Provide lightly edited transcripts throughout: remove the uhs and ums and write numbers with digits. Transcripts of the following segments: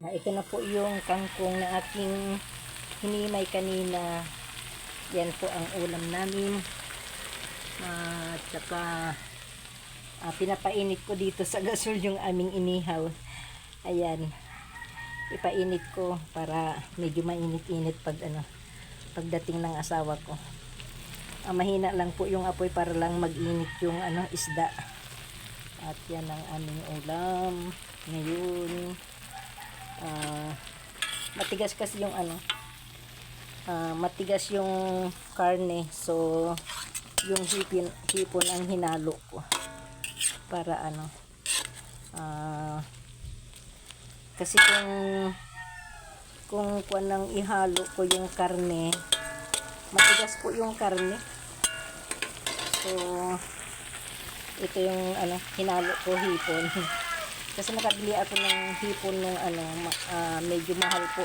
Ito na po yung kangkong na aking hinimay kanina. Yan po ang ulam namin. At saka pinapainit ko dito sa gasol yung aming inihaw. Ayan. Ipainit ko para medyo mainit-init pagdating ng asawa ko. Mahina lang po yung apoy para lang mag-init yung isda. At yan ang aming ulam ngayon. Matigas kasi yung matigas yung karne, so yung hipon ang hinalo ko para kasi kung kuan nang ihalo ko yung karne, matigas po yung karne, so ito yung hinalo ko hipon. Kasi nakabili ako ng hipon nung medyo mahal po,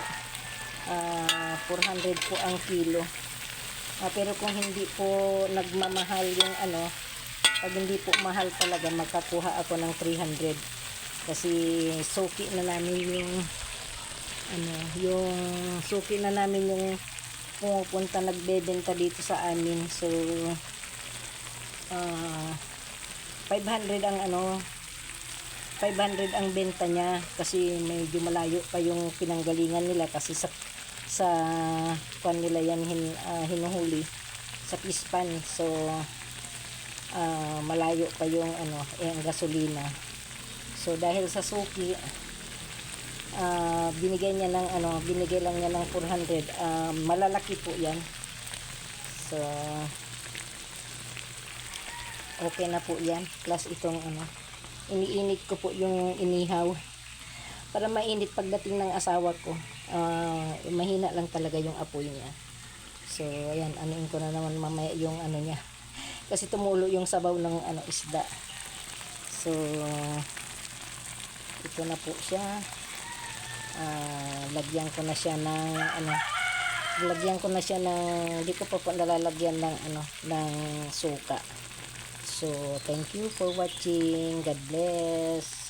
400 po ang kilo. Pero kung hindi po nagmamahal yung pag hindi po mahal talaga, magkakuha ako ng 300 kasi suki na namin yung suki na namin yung pumupunta nagbebenta dito sa amin. So 500 ang benta niya kasi medyo malayo pa yung pinanggalingan nila kasi sa kuan nila yan hinuhuli sa pispan, so malayo pa yung ang gasolina. So dahil sa suki, binigay lang niya ng 400. Malalaki po yan, so okay na po yan. Plus itong iniinit ko po yung inihaw para mainit pagdating ng asawa ko. Mahina lang talaga yung apoy niya. So ayan, anuin ko na naman mamaya yung niya kasi tumulo yung sabaw ng isda. So ito na po siya. Lagyan ko na siya ng hindi ko pa nalalagyan ng suka. So thank you for watching. God bless.